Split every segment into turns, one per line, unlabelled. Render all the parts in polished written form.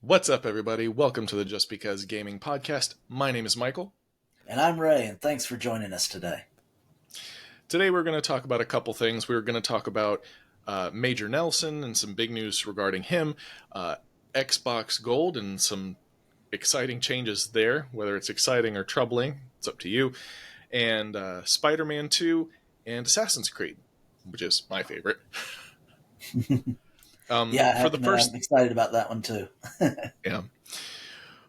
What's up, everybody? Welcome to the Just Because Gaming Podcast. My name is Michael.
And I'm Ray, and thanks for joining us today.
Today we're going to talk about a couple things. We're going to talk about Major Nelson and some big news regarding him, Xbox Gold and some exciting changes there, whether it's exciting or troubling, it's up to you, and Spiderman 2 and Assassin's Creed, which is my favorite.
I'm excited about that one too.
Yeah.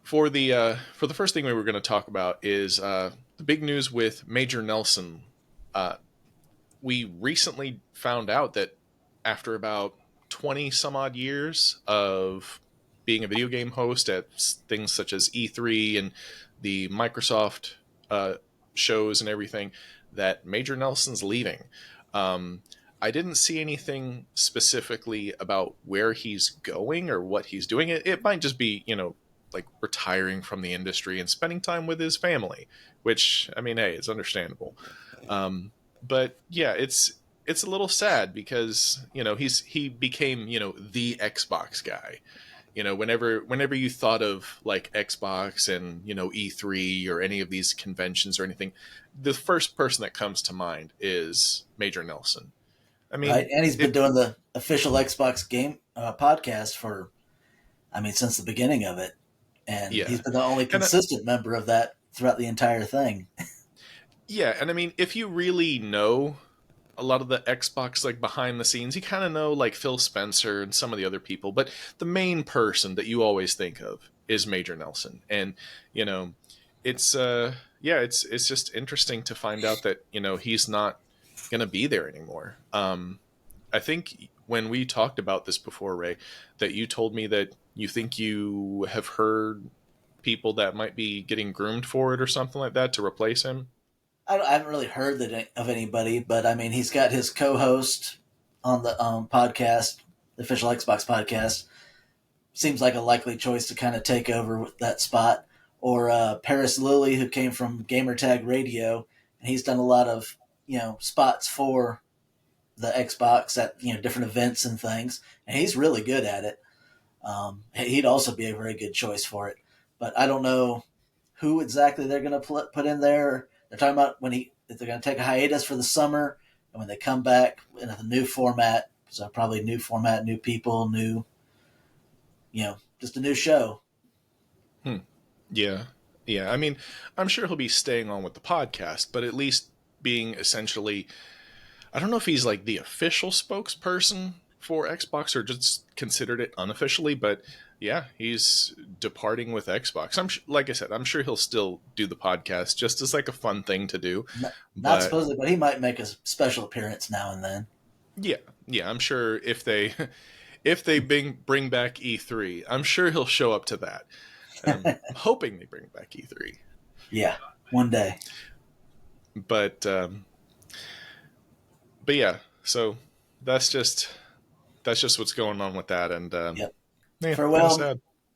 For the first thing we were going to talk about is the big news with Major Nelson. We recently found out that after about 20 some odd years of being a video game host at things such as E3 and the Microsoft shows and everything, that Major Nelson's leaving. I didn't see anything specifically about where he's going or what he's doing. It might just be, like retiring from the industry and spending time with his family, which, I mean, hey, it's understandable. But yeah, it's a little sad because, he became, the Xbox guy. Whenever you thought of like Xbox and, E3 or any of these conventions or anything, the first person that comes to mind is Major Nelson. I mean,
right? And he's been doing the official Xbox game podcast since the beginning of it. And he's been the only consistent member of that throughout the entire thing.
Yeah, and I mean, if you really know a lot of the Xbox, like, behind the scenes, you kind of know, like, Phil Spencer and some of the other people, but the main person that you always think of is Major Nelson. And, it's just interesting to find out that, he's not going to be there anymore. I think when we talked about this before, Ray, that you told me that you think you have heard people that might be getting groomed for it or something like that to replace him.
I haven't really heard of anybody, but I mean, he's got his co-host on the podcast, the official Xbox podcast. Seems like a likely choice to kind of take over that spot. Or Paris Lilly, who came from Gamertag Radio, and he's done a lot of spots for the Xbox at different events and things, and he's really good at it. He'd also be a very good choice for it, but I don't know who exactly they're going to put in there. They're talking about if they're going to take a hiatus for the summer, and when they come back in a new format. So probably new format, new people, just a new show.
Yeah. I mean, I'm sure he'll be staying on with the podcast, but at least being essentially, I don't know if he's like the official spokesperson for Xbox or just considered it unofficially, but yeah, he's departing with Xbox. Like I said, I'm sure he'll still do the podcast just as like a fun thing to do.
Not supposedly, but he might make a special appearance now and then.
Yeah, I'm sure if they bring back E3, I'm sure he'll show up to that. I'm hoping they bring back E3.
Yeah, one day.
But yeah, so that's just what's going on with that. And
yep.
Yeah,
farewell,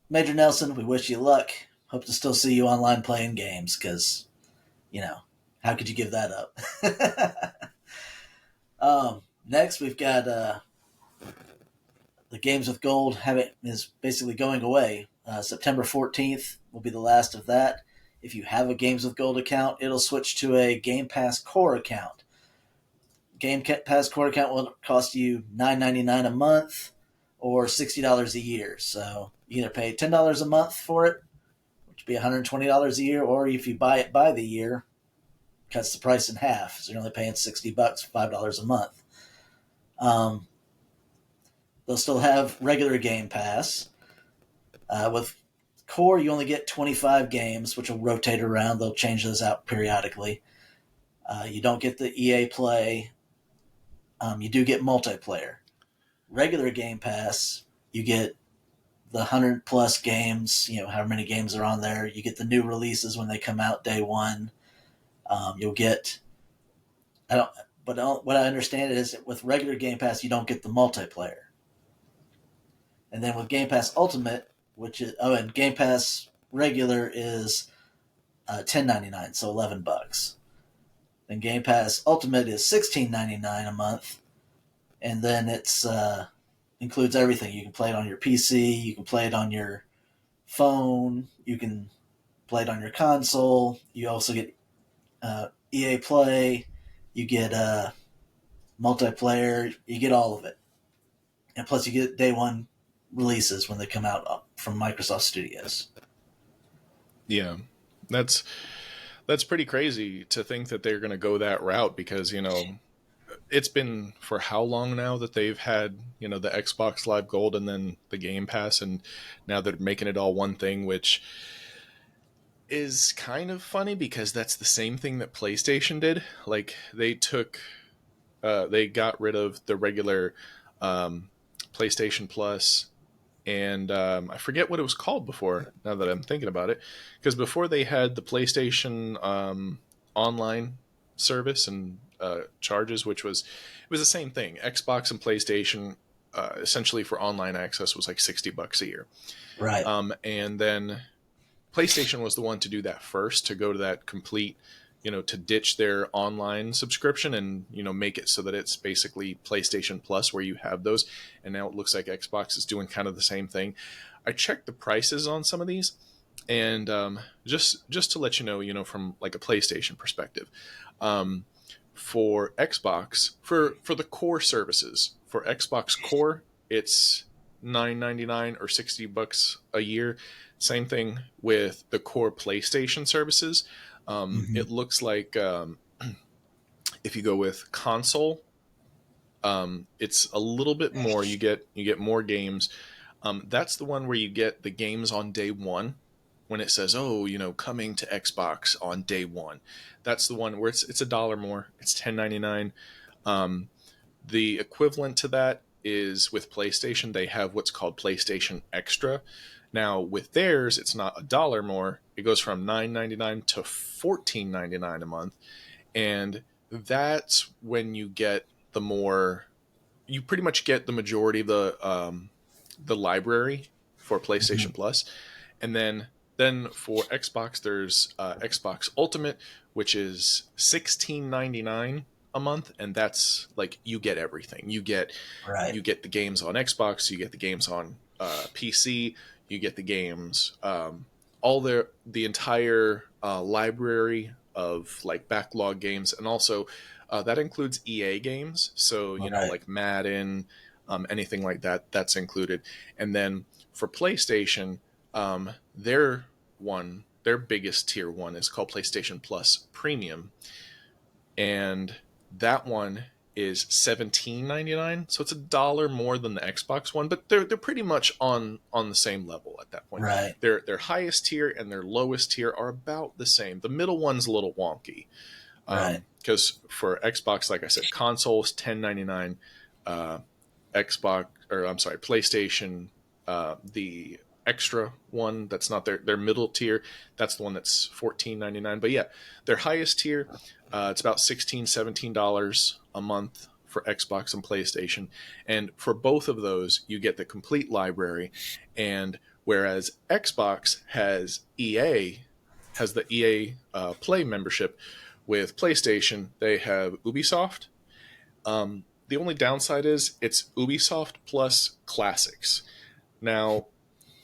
Major Nelson. We wish you luck. Hope to still see you online playing games because, how could you give that up? Next, we've got the Games with Gold is basically going away. September 14th will be the last of that. If you have a Games with Gold account, it'll switch to a Game Pass Core account. Game Pass Core account will cost you $9.99 a month or $60 a year. So you either pay $10 a month for it, which would be $120 a year, or if you buy it by the year, cuts the price in half. So you're only paying $60, $5 a month. They'll still have regular Game Pass. With Core, you only get 25 games, which will rotate around. They'll change those out periodically. You don't get the EA Play. You do get multiplayer. Regular Game Pass, you get the 100+ games, however many games are on there. You get the new releases when they come out day one. You'll get... what I understand is with regular Game Pass, you don't get the multiplayer. And then with Game Pass Ultimate, and Game Pass regular is $10.99, so $11. Then Game Pass Ultimate is $16.99 a month, and then it's includes everything. You can play it on your PC, you can play it on your phone. You can play it on your console. You also get EA Play. You get multiplayer. You get all of it, and plus you get day one releases when they come out from Microsoft Studios.
Yeah, that's that's pretty crazy to think that they're going to go that route because it's been for how long now that they've had the Xbox Live Gold and then the Game Pass, and now they're making it all one thing, which is kind of funny because that's the same thing that PlayStation did. Like they got rid of the regular um, PlayStation Plus, and I forget what it was called before. Now that I'm thinking about it, because before they had the PlayStation online service and charges, which was the same thing. Xbox and PlayStation, essentially for online access, was like $60 a year,
Right.
and then PlayStation was the one to do that first, to go to that complete, to ditch their online subscription and, make it so that it's basically PlayStation Plus where you have those. And now it looks like Xbox is doing kind of the same thing. I checked the prices on some of these, and just to let you know, from like a PlayStation perspective, um, for Xbox, for the core services, for Xbox Core, it's $9.99 or $60 a year. Same thing with the core PlayStation services.
Mm-hmm.
It looks like if you go with console, it's a little bit more. You get more games. That's the one where you get the games on day one. When it says, "Oh, coming to Xbox on day one," that's the one where it's $1 more. It's $10.99. Um, the equivalent to that is with PlayStation. They have what's called PlayStation Extra. Now with theirs, it's not $1 more. It goes from $9.99 to $14.99 a month, and that's when you get the more. You pretty much get the majority of the library for
Mm-hmm.
PlayStation Plus, and then for Xbox, there's Xbox Ultimate, which is $16.99 a month, and that's like you get everything.
Right.
You get the games on Xbox, you get the games on PC, you get the games, all the entire library of like backlog games, and also that includes EA games. So
Right.
like Madden, anything like that, that's included. And then for PlayStation, their biggest tier one is called PlayStation Plus Premium, and that one is $17.99. So it's $1 more than the Xbox one, but they're pretty much on the same level at that point.
Right.
Their highest tier and their lowest tier are about the same. The middle one's a little wonky.
Right.
Because for Xbox, like I said, consoles $10.99, uh, Xbox, or I'm sorry, PlayStation, the extra one that's not their middle tier, that's the one that's $14.99. But yeah, their highest tier, it's about $16-17 a month for Xbox and PlayStation, and for both of those, you get the complete library. And whereas Xbox has the EA Play membership, with PlayStation they have Ubisoft. The only downside is it's Ubisoft plus classics. Now,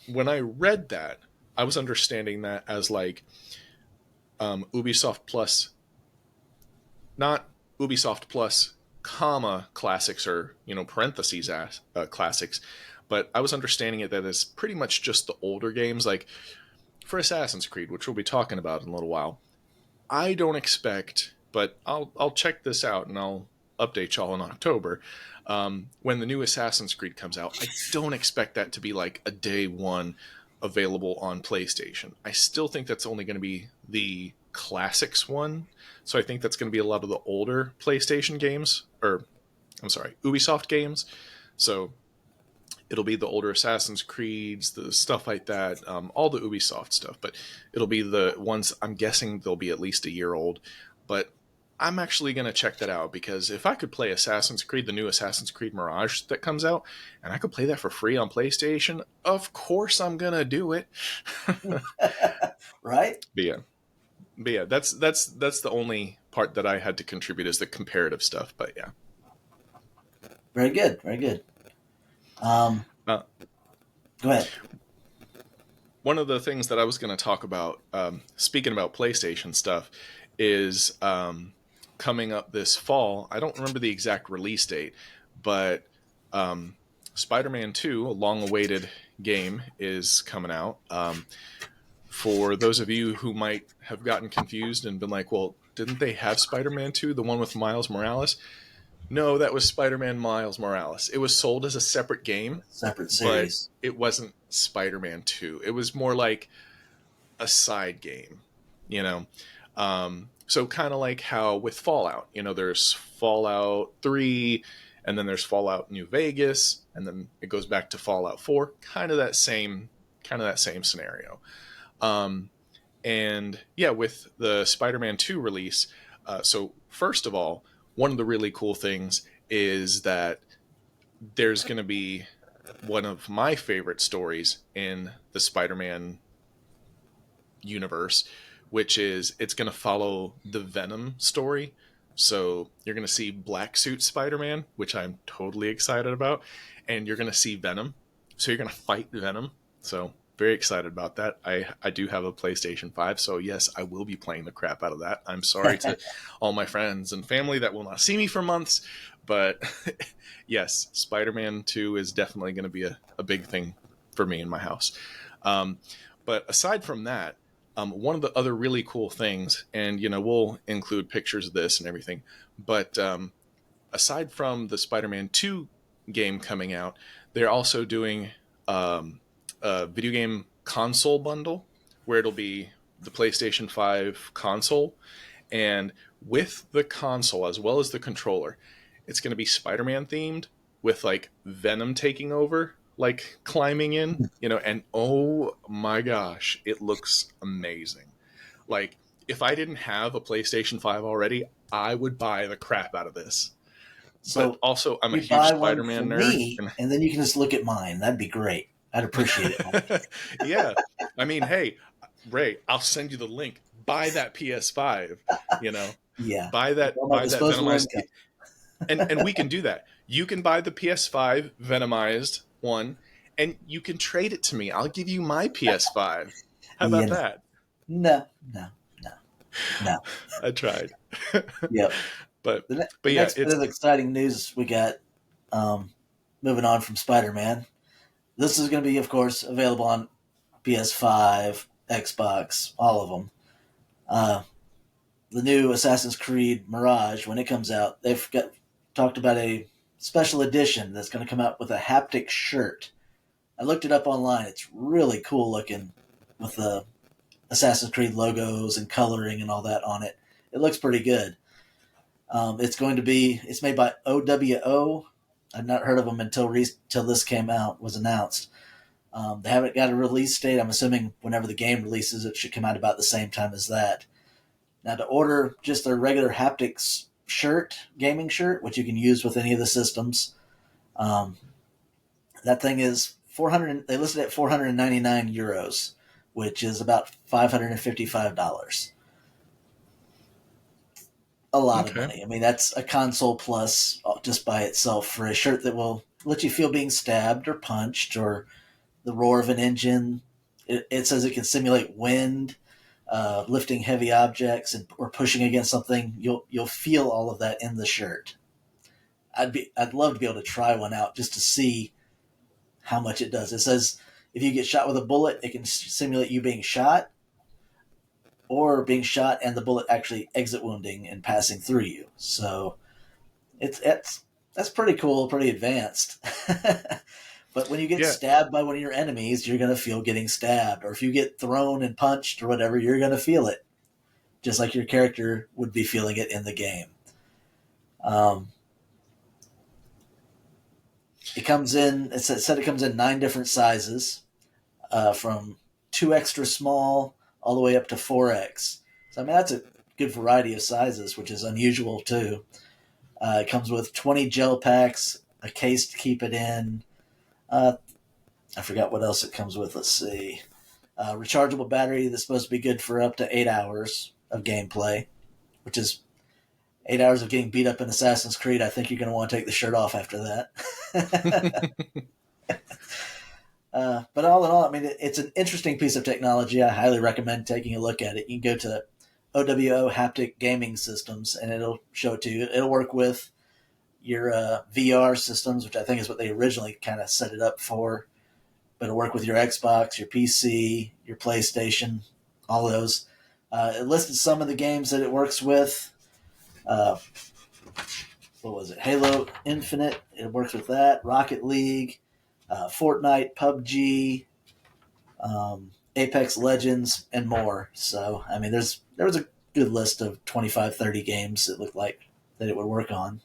when I read that, I was understanding that as like Ubisoft plus, not Ubisoft plus, comma classics, or parentheses classics, but I was understanding it that it's pretty much just the older games. Like for Assassin's Creed, which we'll be talking about in a little while, I don't expect, but I'll check this out and I'll update y'all in October. When the new Assassin's Creed comes out, I don't expect that to be like a day one available on PlayStation. I still think that's only going to be the classics one. So I think that's going to be a lot of the older PlayStation games, or I'm sorry, Ubisoft games. So it'll be the older Assassin's Creeds, the stuff like that, all the Ubisoft stuff. But it'll be the ones, I'm guessing they'll be at least a year old. But I'm actually going to check that out, because if I could play Assassin's Creed, the new Assassin's Creed Mirage that comes out, and I could play that for free on PlayStation, of course I'm going to do it. but
Right.
yeah, but yeah, that's the only part that I had to contribute, is the comparative stuff. But yeah,
Very good. Very good. Um,
uh,
Go ahead.
one of the things that I was going to talk about, speaking about PlayStation stuff, is coming up this fall. I don't remember the exact release date, but um, Spider-Man 2, a long-awaited game, is coming out. For those of you who might have gotten confused and been like, well, didn't they have Spider-Man 2, the one with Miles Morales? No, that was Spider-Man Miles Morales. It was sold as a separate game,
Separate
but
series.
it wasn't Spider-Man 2. It was more like a side game, you know? So kind of like how with Fallout, there's Fallout 3, and then there's Fallout New Vegas, and then it goes back to Fallout 4, kind of that same scenario. Um, and yeah, with the Spider-Man 2 release, so first of all, one of the really cool things is that there's going to be one of my favorite stories in the Spider-Man universe, which is it's going to follow the Venom story. So you're going to see Black Suit Spider-Man, which I'm totally excited about, and you're going to see Venom. So you're going to fight Venom. So very excited about that. I do have a PlayStation 5, so yes, I will be playing the crap out of that. I'm sorry to all my friends and family that will not see me for months, but yes, Spider-Man 2 is definitely going to be a big thing for me in my house. Um, but aside from that, one of the other really cool things, and we'll include pictures of this and everything, but aside from the Spider-Man 2 game coming out, they're also doing a video game console bundle where it'll be the PlayStation 5 console, and with the console as well as the controller, it's going to be Spider-Man themed with like Venom taking over, like climbing in, and oh my gosh, it looks amazing. Like, if I didn't have a PlayStation 5 already, I would buy the crap out of this. But
So
also, I'm a
you
huge
buy one for
Spider-Man nerd.
me, and then you can just look at mine. That'd be great. I'd appreciate it.
Yeah. I mean, hey, Ray, I'll send you the link. Buy that PS5, you know.
Yeah.
Buy
With
that
all my
buy that
disposable
Venomized,
income.
and we can do that. You can buy the PS5 Venomized one, and you can trade it to me. I'll give you my PS5. How
You
about
know,
that?
no, no, no, no.
I tried.
Yep.
but
The
but yeah,
next bit
it's
of exciting news we got, um, moving on from Spider-Man. This is going to be, of course, available on PS5, Xbox, all of them. Uh, the new Assassin's Creed Mirage, when it comes out, talked about a special edition that's going to come out with a haptic shirt. I looked it up online. It's really cool looking with the Assassin's Creed logos and coloring and all that on it. It looks pretty good. It's made by OWO. I'd not heard of them until this was announced. They haven't got a release date. I'm assuming whenever the game releases, it should come out about the same time as that. Now, to order just a regular haptics gaming shirt, which you can use with any of the systems, um, that thing is 400. They listed at 499 euros, which is about $555. A lot of
okay.
money. I mean, that's a console plus just by itself for a shirt that will let you feel being stabbed or punched or the roar of an engine. It says it can simulate wind, lifting heavy objects or pushing against something. You'll feel all of that in the shirt. I'd love to be able to try one out just to see how much it does. It says if you get shot with a bullet, it can simulate you being shot, or being shot and the bullet actually exit wounding and passing through you. So it's that's pretty cool, pretty advanced. But when you get
Yeah.
stabbed by one of your enemies, you're going to feel getting stabbed. Or if you get thrown and punched or whatever, you're going to feel it, just like your character would be feeling it in the game. Um, it said it comes in 9 different sizes, from 2 extra small all the way up to 4X. So, I mean, that's a good variety of sizes, which is unusual too. It comes with 20 gel packs, a case to keep it in. I forgot what else it comes with. Let's see. Rechargeable battery that's supposed to be good for up to 8 hours of gameplay, which is 8 hours of getting beat up in Assassin's Creed. I think you're going to want to take the shirt off after that. But all in all, I mean, it's an interesting piece of technology. I highly recommend taking a look at it. You can go to OWO Haptic Gaming Systems, and it'll show it to you. It'll work with your VR systems, which I think is what they originally kind of set it up for. But it'll work with your Xbox, your PC, your PlayStation, all of those. It listed some of the games that it works with. Uh, what was it? Halo Infinite. It works with that. Rocket League, Fortnite, PUBG, Apex Legends, and more. So, I mean, there was a good list of 25, 30 games it looked like that it would work on.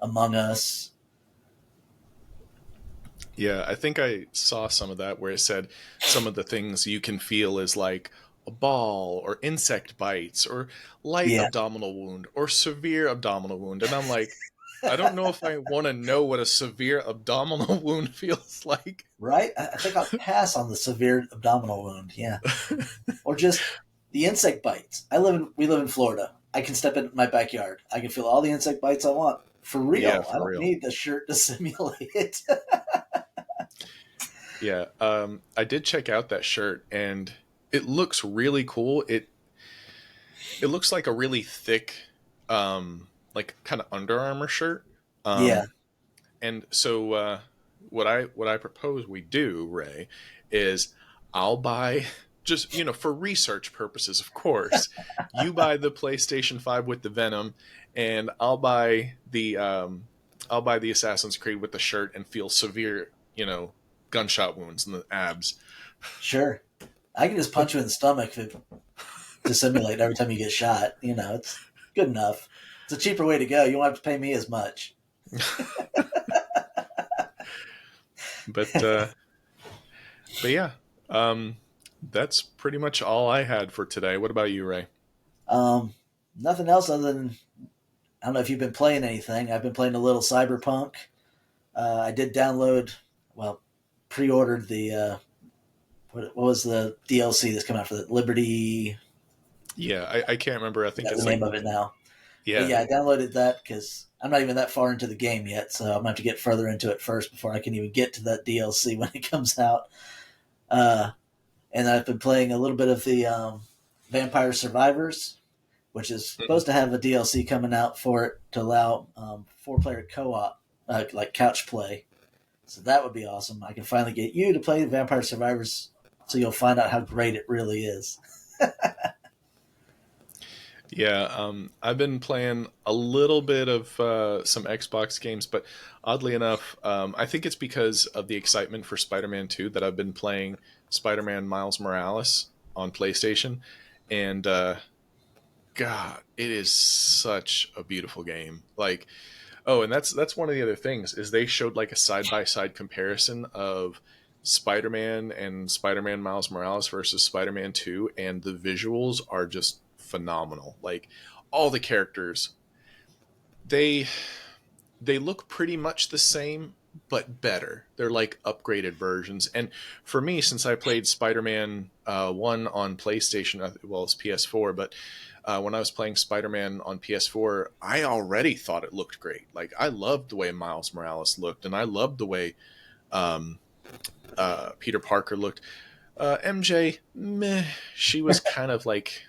Among Us.
Yeah, I think I saw some of that where it said some of the things you can feel is like a ball or insect bites or light
Yeah,
abdominal wound or severe abdominal wound. And I'm like, I don't know if I want to know what a severe abdominal wound feels like.
right? I think I'll pass on the severe abdominal wound. Yeah. Or just the insect bites. We live in Florida. I can step in my backyard. I can feel all the insect bites I want. For
Yeah,
real. I
for
don't
real.
need the shirt to simulate it.
Yeah, I did check out that shirt and it looks really cool. It looks like a really thick, like kind of Under Armour shirt.
Yeah.
Um, and so what I propose we do, Ray, is I'll buy just for research purposes, of course. You buy the PlayStation 5 with the Venom, and I'll buy the Assassin's Creed with the shirt and feel severe, gunshot wounds in the abs.
Sure. I can just punch you in the stomach to simulate every time you get shot. It's good enough. It's a cheaper way to go. You won't have to pay me as much.
But but yeah, um, that's pretty much all I had for today. What about you, Ray?
Um, Nothing else other than I don't know if you've been playing anything. I've been playing a little Cyberpunk. I did download, well, pre-ordered the what was the DLC that's coming out for the Liberty?
Yeah, I can't remember. I think
Got the
it's
name
like
of it now. But
yeah.
yeah, I downloaded that because I'm not even that far into the game yet, so I'm gonna have to get further into it first before I can even get to that DLC when it comes out. Uh, and I've been playing a little bit of the Vampire Survivors, which is
Mhm.
supposed to have a DLC coming out for it to allow four-player co-op, like couch play. So that would be awesome. I can finally get you to play Vampire Survivors, so you'll find out how great it really is.
Yeah, I've been playing a little bit of some Xbox games, but oddly enough, I think it's because of the excitement for Spider-Man 2 that I've been playing Spider-Man Miles Morales on PlayStation, and God, it is such a beautiful game. Like, oh, and that's one of the other things is they showed like a side by side comparison of Spider-Man and Spider-Man Miles Morales versus Spider-Man 2, and the visuals are just phenomenal. Like all the characters, they they look pretty much the same but better. They're like upgraded versions. And for me, since I played Spider-Man 1 on PlayStation, well, it's PS4, but when I was playing Spider-Man on PS4, I already thought it looked great. Like I loved the way Miles Morales looked, and I loved the way um, Peter Parker looked. MJ, meh, she was kind of like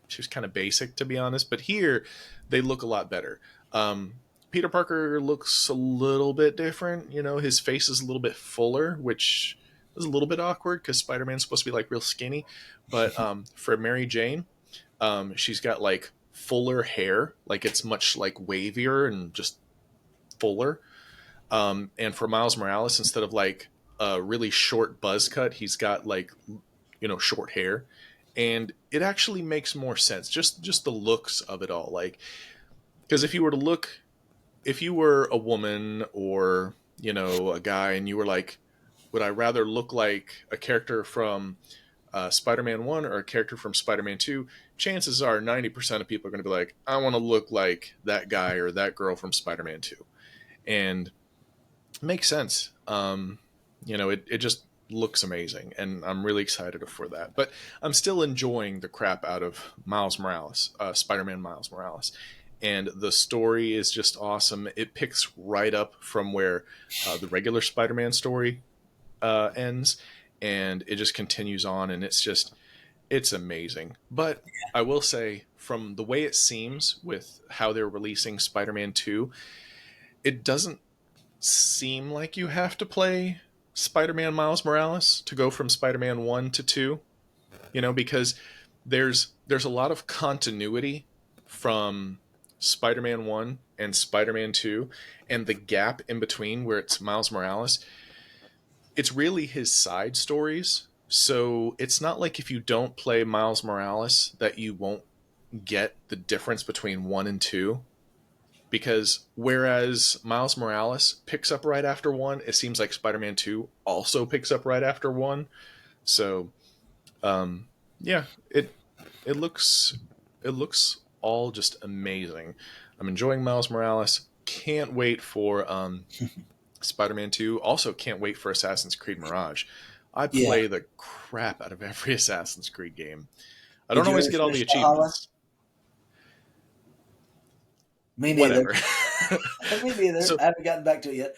she was kind of basic to be honest. But here, they look a lot better. Um, Peter Parker looks a little bit different. His face is a little bit fuller, which is a little bit awkward because Spider-Man's supposed to be like real skinny. But for Mary Jane, she's got like fuller hair, like it's much like wavier and just fuller. And for Miles Morales, instead of like a really short buzz cut, he's got like short hair, and it actually makes more sense. Just the looks of it all, like because if you were a woman or a guy, and you were like, would I rather look like a character from Spider-Man 1 or a character from Spider-Man 2, chances are 90% of people are going to be like, I want to look like that guy or that girl from Spider-Man 2. And it makes sense. It just looks amazing, and I'm really excited for that. But I'm still enjoying the crap out of Miles Morales, Spider-Man Miles Morales. And the story is just awesome. It picks right up from where the regular Spider-Man story ends, and it just continues on, and it's amazing. But I will say, from the way it seems with how they're releasing Spider-Man 2, it doesn't seem like you have to play Spider-Man Miles Morales to go from Spider-Man 1 to 2, because there's a lot of continuity from Spider-Man 1 and Spider-Man 2, and the gap in between where it's Miles Morales, it's really his side stories. So it's not like if you don't play Miles Morales that you won't get the difference between 1 and 2. Because whereas Miles Morales picks up right after 1, it seems like Spider-Man 2 also picks up right after 1. So yeah, it looks all just amazing. I'm enjoying Miles Morales. Can't wait for Spider-Man 2. Also can't wait for Assassin's Creed Mirage. I
Yeah.
play the crap out of every Assassin's Creed game. I
Did
don't
you
always
ever
get all the
finish Valhalla?
achievements.
Me neither.
Whatever.
Me neither.
So
I haven't gotten back to it yet.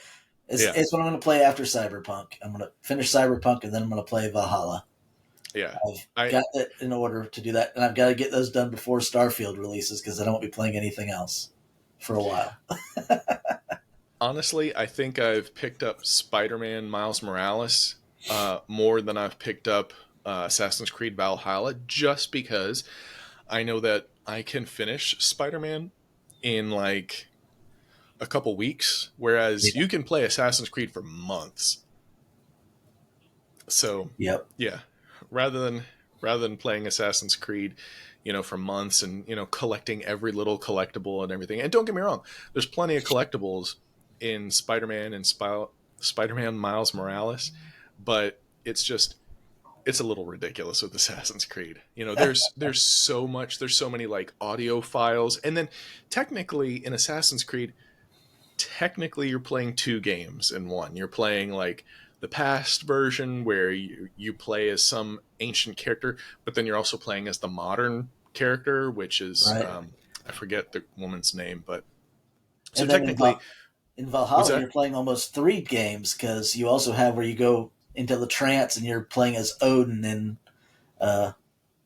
yeah,
It's what I'm going to play after Cyberpunk. I'm going to finish Cyberpunk and then I'm going to play Valhalla.
yeah.
I've
I
got it in order to do that, and I've got to get those done before Starfield releases because I don't be playing anything else for a while.
honestly, I think I've picked up Spider-Man Miles Morales more than I've picked up Assassin's Creed Valhalla, just because I know that I can finish Spider-Man in like a couple weeks, whereas
Yeah.
you can play Assassin's Creed for months. So
Yep.
yeah, rather than playing Assassin's Creed, for months and collecting every little collectible and everything. And don't get me wrong, there's plenty of collectibles in Spider-Man and Spider-Man Miles Morales, but it's a little ridiculous with Assassin's Creed. There's so much, there's so many like audio files, and then technically in Assassin's Creed, technically you're playing two games in one. You're playing like the past version where you play as some ancient character, but then you're also playing as the modern character, which is
Right.
I forget the woman's name, but so
And then
technically,
in
what's
Valhalla,
that?
you're playing almost three games because you also have where you go into the trance and you're playing as Odin in uh,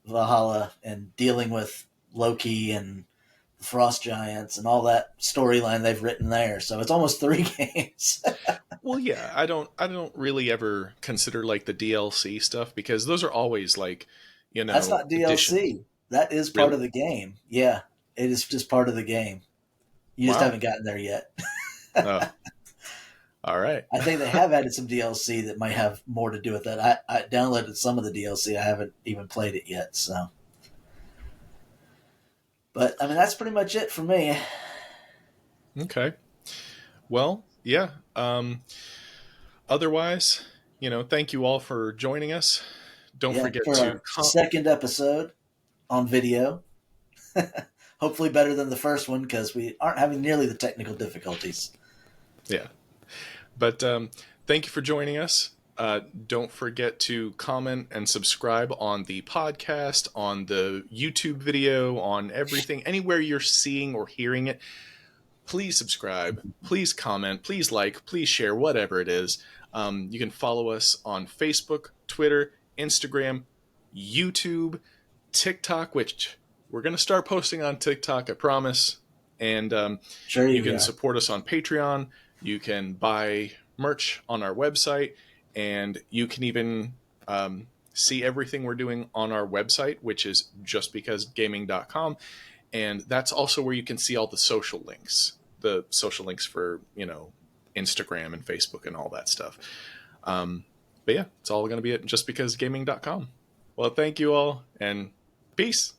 Valhalla and dealing with Loki and the Frost Giants and all that storyline they've written there. So it's almost three games.
Well, yeah, I don't really ever consider like the DLC stuff because those are always like,
That's not
additions.
DLC. That is part
Really?
of the game. Yeah, it is just part of the game. You just
Wow.
haven't gotten there yet.
Oh, all right.
I think they have added some DLC that might have more to do with that. I downloaded some of the DLC. I haven't even played it yet. So, but I mean, that's pretty much it for me.
Okay. Well, yeah. Otherwise, thank you all for joining us. Don't
Yeah,
forget
for
to
our second episode on video. Hopefully, better than the first one because we aren't having nearly the technical difficulties.
yeah. But thank you for joining us. Don't forget to comment and subscribe on the podcast, on the YouTube video, on everything, anywhere you're seeing or hearing it. Please subscribe, please comment, please like, please share, whatever it is. You can follow us on Facebook, Twitter, Instagram, YouTube, TikTok, which we're going to start posting on TikTok, I promise. And
Sure,
you
you
can
are.
support us on Patreon. You can buy merch on our website, and you can even see everything we're doing on our website, which is justbecausegaming.com. And that's also where you can see all the social links, for Instagram and Facebook and all that stuff. But yeah, it's all going to be at justbecausegaming.com. Well, thank you all, and peace.